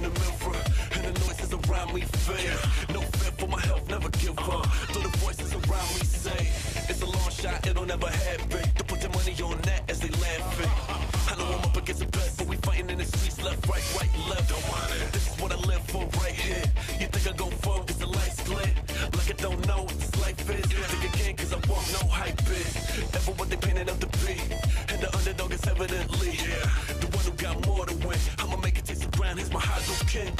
in the mirror, and the noises around me fade. No fear for my health, never give up. Though the voices around me say it's a long shot, it'll never happen. To put the money on that as they laughing. I know I'm up against the best, but we fighting in the streets, left, right, left. Don't want it. This is what I live for right here. You think I go for cause the lights lit? Like I don't know what this life is. Think again cause I won't know hype is. Ever what they painted up to be. And the underdog is evidently the one who got more to win. I'ma make it taste the ground, here's my high king.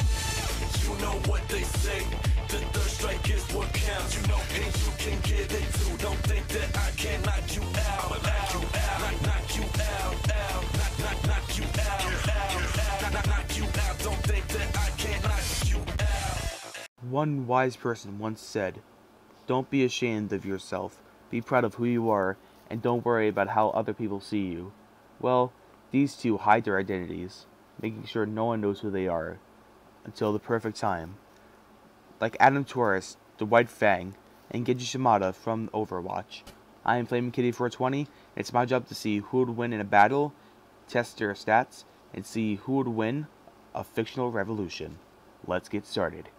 You know what they say, the third strike is what counts. You know, and you can get it too. Don't think that I can knock you out. Knock you out, knock you out, knock you out, knock you out. Don't think that I can knock you out. One wise person once said, "Don't be ashamed of yourself. Be proud of who you are, and don't worry about how other people see you." Well, these two hide their identities, making sure no one knows who they are, until the perfect time. Like Adam Taurus, the White Fang, and Genji Shimada from Overwatch. I am Flaming Kitty 420, and it's my job to see who would win in a battle, test their stats, and see who would win a fictional revolution. Let's get started.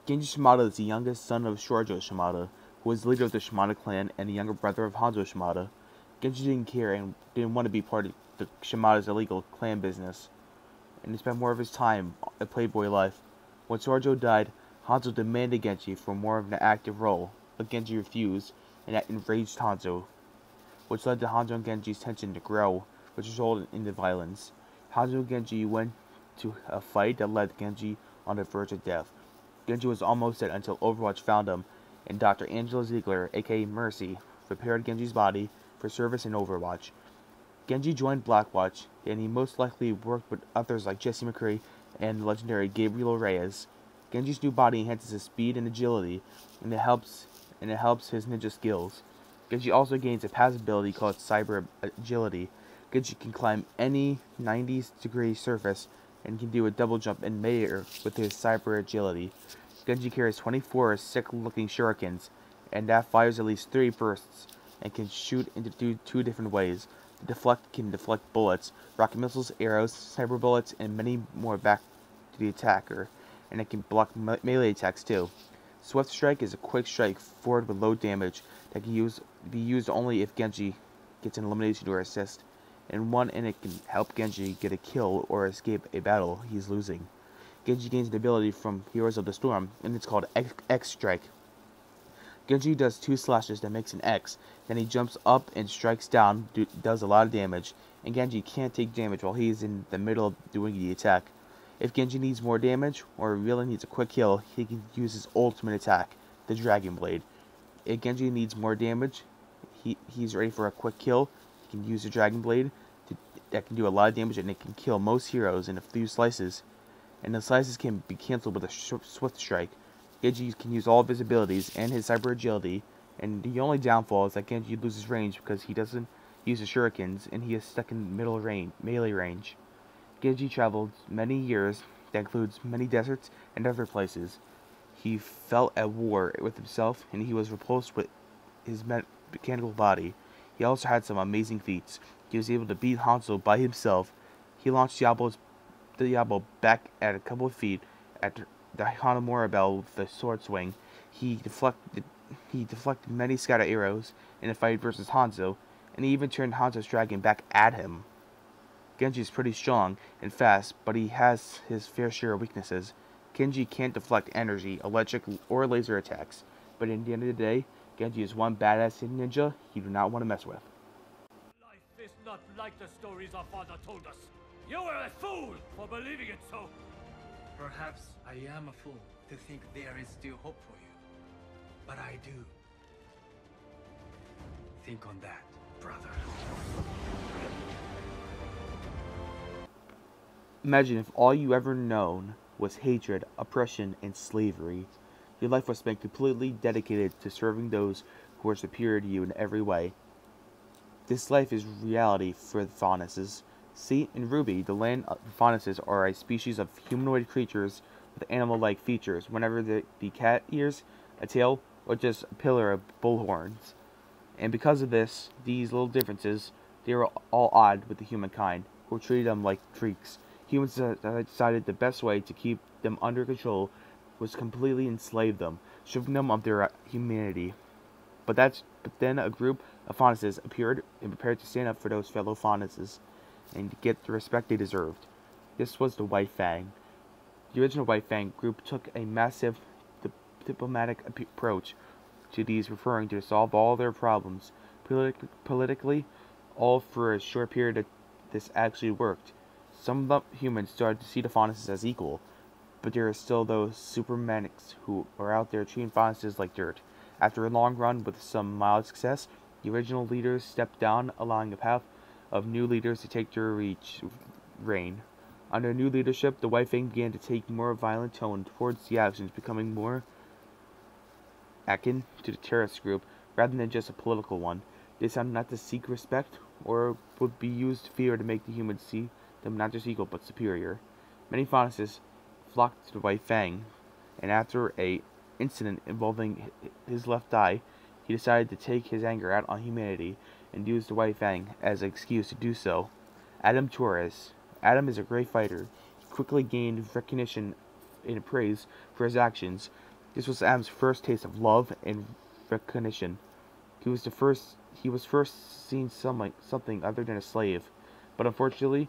Genji Shimada is the youngest son of Shoujo Shimada, who was the leader of the Shimada clan and the younger brother of Hanzo Shimada. Genji didn't care and didn't want to be part of the Shimada's illegal clan business, and he spent more of his time a playboy life. When Shoujo died, Hanzo demanded Genji for more of an active role, but Genji refused, and that enraged Hanzo, which led to Hanzo and Genji's tension to grow, which resulted in the violence. Hanzo and Genji went to a fight that led Genji on the verge of death. Genji was almost dead until Overwatch found him, and Dr. Angela Ziegler, aka Mercy, prepared Genji's body for service in Overwatch. Genji joined Blackwatch, and he most likely worked with others like Jesse McCree and the legendary Gabriel Reyes. Genji's new body enhances his speed and agility, and it helps his ninja skills. Genji also gains a passive ability called Cyber Agility. Genji can climb any 90-degree surface and can do a double jump in midair with his Cyber Agility. Genji carries 24 sick-looking shurikens, and that fires at least 3 bursts, and can shoot into two different ways. The can deflect bullets, rocket missiles, arrows, cyber bullets, and many more back to the attacker, and it can block melee attacks too. Swift Strike is a quick strike forward with low damage that can be used only if Genji gets an elimination or assist, and it can help Genji get a kill or escape a battle he's losing. Genji gains an ability from Heroes of the Storm, and it's called X Strike. Genji does 2 slashes that makes an X, then he jumps up and strikes down, does a lot of damage, and Genji can't take damage while he is in the middle of doing the attack. If Genji needs more damage, or really needs a quick kill, he can use his ultimate attack, the Dragon Blade. If Genji needs more damage, he's ready for a quick kill, he can use the Dragon Blade that can do a lot of damage, and it can kill most heroes in a few slices. And the slices can be cancelled with a Swift Strike. Genji can use all of his abilities and his Cyber Agility, and the only downfall is that Genji loses range because he doesn't use the shurikens and he is stuck in melee range. Genji traveled many years, that includes many deserts and other places. He felt at war with himself, and he was repulsed with his mechanical body. He also had some amazing feats. He was able to beat Hanzo by himself. He launched Diablo back at a couple of feet at the Hanamura Bell with the sword swing. He deflected many scatter arrows in a fight versus Hanzo, and he even turned Hanzo's dragon back at him. Genji is pretty strong and fast, but he has his fair share of weaknesses. Genji can't deflect energy, electric, or laser attacks, but in the end of the day, Genji is one badass ninja you do not want to mess with. Life is not like the stories our father told us. You were a fool for believing it so. Perhaps I am a fool to think there is still hope for you. But I do. Think on that, brother. Imagine if all you ever known was hatred, oppression, and slavery. Your life was spent completely dedicated to serving those who are superior to you in every way. This life is reality for the Faunuses. See, in Ruby, the land Faunuses are a species of humanoid creatures with animal-like features, whenever the cat ears, a tail, or just a pillar of bull horns. And because of these little differences, they were all odd with the humankind, who treated them like freaks. Humans decided the best way to keep them under control was to completely enslave them, stripping them of their humanity. But then a group of Faunuses appeared and prepared to stand up for those fellow Faunuses and get the respect they deserved. This was the White Fang. The original White Fang group took a massive diplomatic approach to these, preferring to solve all their problems politically, all for a short period that this actually worked. Some of the humans started to see the Faunuses as equal, but there are still those supermanics who are out there treating Faunuses like dirt. After a long run with some mild success, the original leaders stepped down, allowing a path of new leaders to take their reign. Under new leadership, the White Fang began to take more violent tone towards the actions, becoming more akin to the terrorist group rather than just a political one. They decided not to seek respect, or would be used fear to make the humans see them not just equal but superior. Many Faunuses flocked to the White Fang, and after a incident involving his left eye, he decided to take his anger out on humanity and used the White Fang as an excuse to do so. Adam Torres. Adam is a great fighter. He quickly gained recognition and praise for his actions. This was Adam's first taste of love and recognition. He was first seen something other than a slave, but unfortunately,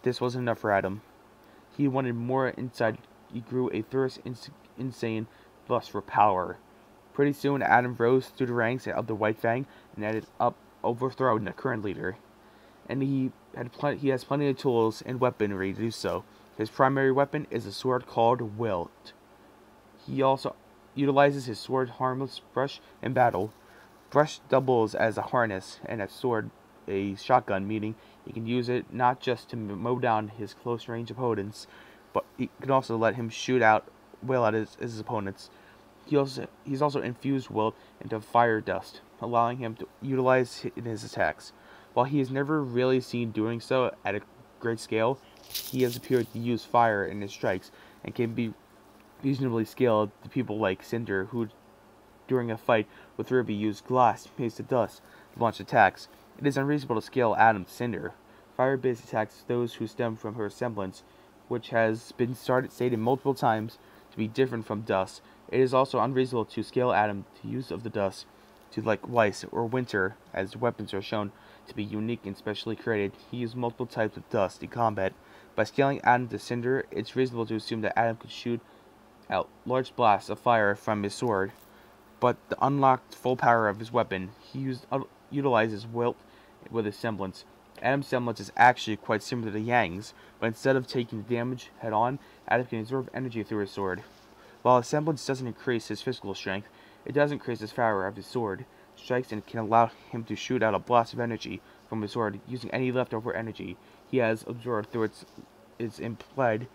this wasn't enough for Adam. He wanted more inside. He grew a thirst, insane lust for power. Pretty soon, Adam rose through the ranks of the White Fang and ended up overthrowing the current leader. And he has plenty of tools and weaponry to do so. His primary weapon is a sword called Wilt. He also utilizes his sword harmless brush in battle. Brush doubles as a harness and a sword a shotgun, meaning he can use it not just to mow down his close range opponents, but he can also let him shoot out well at his opponents. He's also infused Wilt into fire dust, allowing him to utilize it in his attacks. While he is never really seen doing so at a great scale, he has appeared to use fire in his strikes and can be reasonably scaled to people like Cinder, who during a fight with Ruby used glass made to dust to launch attacks. It is unreasonable to scale Adam to Cinder. Fire-based attacks those who stem from her semblance, which has been stated multiple times to be different from dust. It is also unreasonable to scale Adam to use of the dust to like Weiss or Winter, as weapons are shown to be unique and specially created. He used multiple types of dust in combat. By scaling Adam to Cinder, it's reasonable to assume that Adam could shoot out large blasts of fire from his sword. But the unlocked full power of his weapon, he utilizes Wilt with his semblance. Adam's semblance is actually quite similar to Yang's, but instead of taking damage head-on, Adam can absorb energy through his sword. While his semblance doesn't increase his physical strength, it does increase his power of his sword strikes and can allow him to shoot out a blast of energy from his sword using any leftover energy he has absorbed through its implied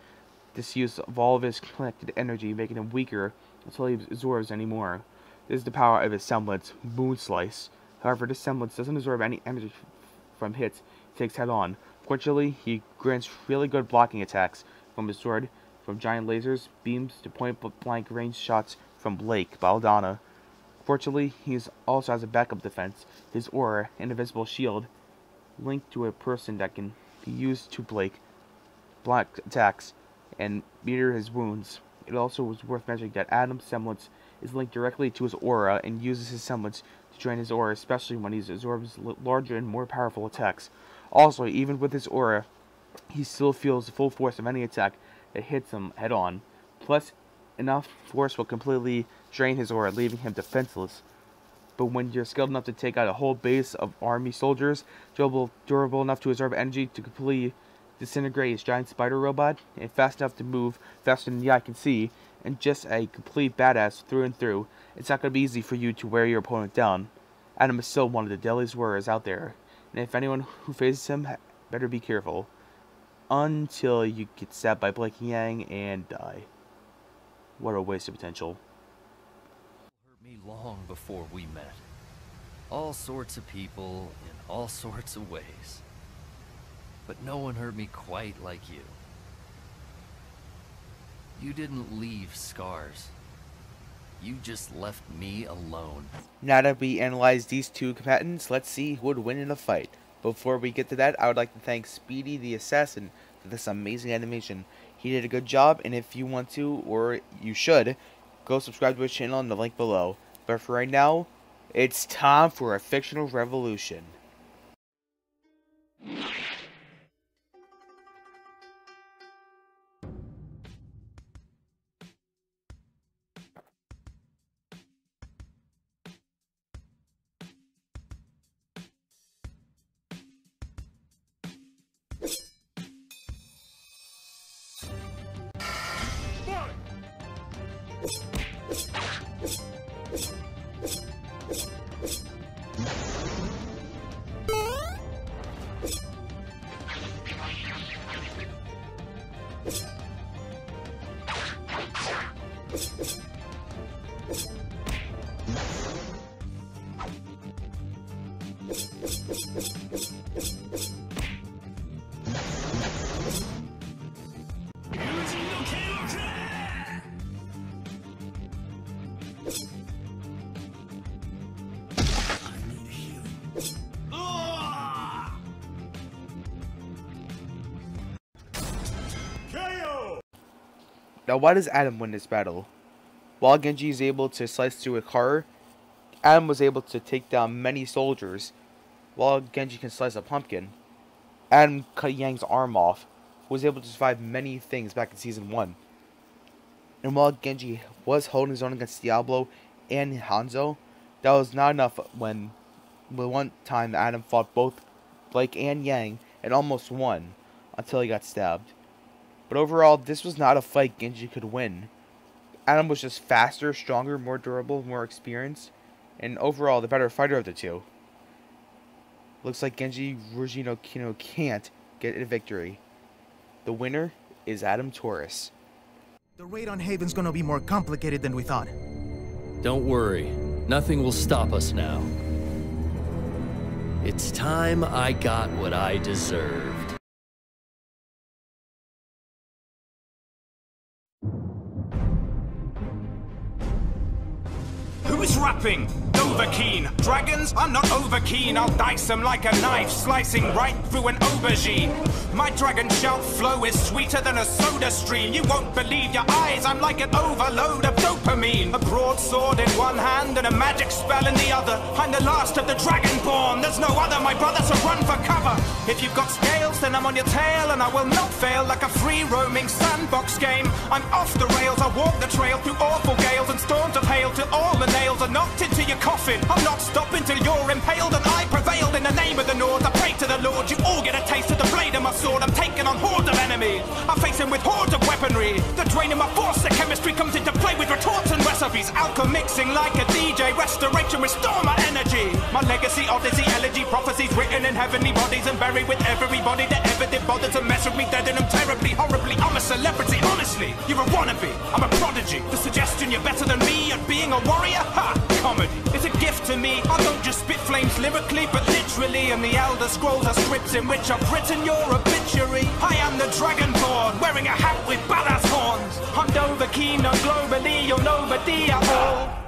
disuse of all of his collected energy, making him weaker until he absorbs any more. This is the power of his semblance, Moon Slice. However, this semblance doesn't absorb any energy from hits he takes head-on. Fortunately, he grants really good blocking attacks from his sword, from giant lasers, beams, to point-blank range shots from Blake, Baldana. Fortunately, he also has a backup defense, his aura, an invisible shield, linked to a person that can be used to Blake block attacks and meter his wounds. It also was worth mentioning that Adam's semblance is linked directly to his aura and uses his semblance to drain his aura, especially when he absorbs larger and more powerful attacks. Also, even with his aura, he still feels the full force of any attack that hits him head-on. Plus, enough force will completely drain his aura, leaving him defenseless. But when you're skilled enough to take out a whole base of army soldiers, durable enough to absorb energy to completely disintegrate his giant spider robot, and fast enough to move faster than the eye can see, and just a complete badass through and through, it's not going to be easy for you to wear your opponent down. Adam is still one of the deadliest warriors out there, and if anyone who faces him, better be careful. Until you get stabbed by Blake Yang and die. What a waste of potential. Hurt me long before we met. All sorts of people in all sorts of ways. But no one hurt me quite like you. You didn't leave scars. You just left me alone. Now that we analyze these two combatants, let's see who would win in a fight. Before we get to that, I would like to thank Speedy the Assassin this amazing animation. He did a good job, and if you want to, or you should, go subscribe to his channel in the link below. But for right now, it's time for a fictional revolution. Now, why does Adam win this battle? While Genji is able to slice through a car, Adam was able to take down many soldiers. While Genji can slice a pumpkin, Adam cut Yang's arm off, who was able to survive many things back in Season 1. And while Genji was holding his own against Diablo and Hanzo, that was not enough when one time Adam fought both Blake and Yang and almost won, until he got stabbed. But overall, this was not a fight Genji could win. Adam was just faster, stronger, more durable, more experienced, and overall the better fighter of the two. Looks like Genji Ryuji no Kino can't get a victory. The winner is Adam Taurus. The raid on Haven's gonna be more complicated than we thought. Don't worry, nothing will stop us now. It's time I got what I deserved. Who's rapping? Overkeen. Dragons? I'm not overkeen. I'll dice them like a knife, slicing right through an aubergine. My dragon shout flow is sweeter than a soda stream. You won't believe your eyes, I'm like an overload of dopamine. A broadsword in one hand and a magic spell in the other. I'm the last of the dragonborn, there's no other, my brother, so run for cover. If you've got scales, then I'm on your tail, and I will not fail like a free-roaming sandbox game. I'm off the rails, I walk the trail through awful gales and storms of hail till all the nails are knocked into your coffin. I'll not stop until you're impaled, and I prevailed in the name of the North. I pray to the Lord, you all get a taste of the blade of my sword. I'm taking on hordes of enemies, I face him with hordes of weaponry. The drain of my force, the chemistry comes into play with retorts and recipes. Alchemy mixing like a DJ, restoration, restore my energy. My legacy, odyssey, elegy, prophecies written in heavenly bodies and buried with everybody that ever did bother to mess with me. Dead and I'm terribly, horribly, I'm a celebrity, honestly. You're a wannabe, I'm a prodigy. The suggestion you're better than me at being a warrior? Ha! Comedy. It's a gift to me. I don't just spit flames lyrically, but literally. And the Elder Scrolls are scripts in which I've written your obituary. I am the Dragonborn, wearing a hat with badass horns. I'm Dovahkiin, globally, you're nobody at all.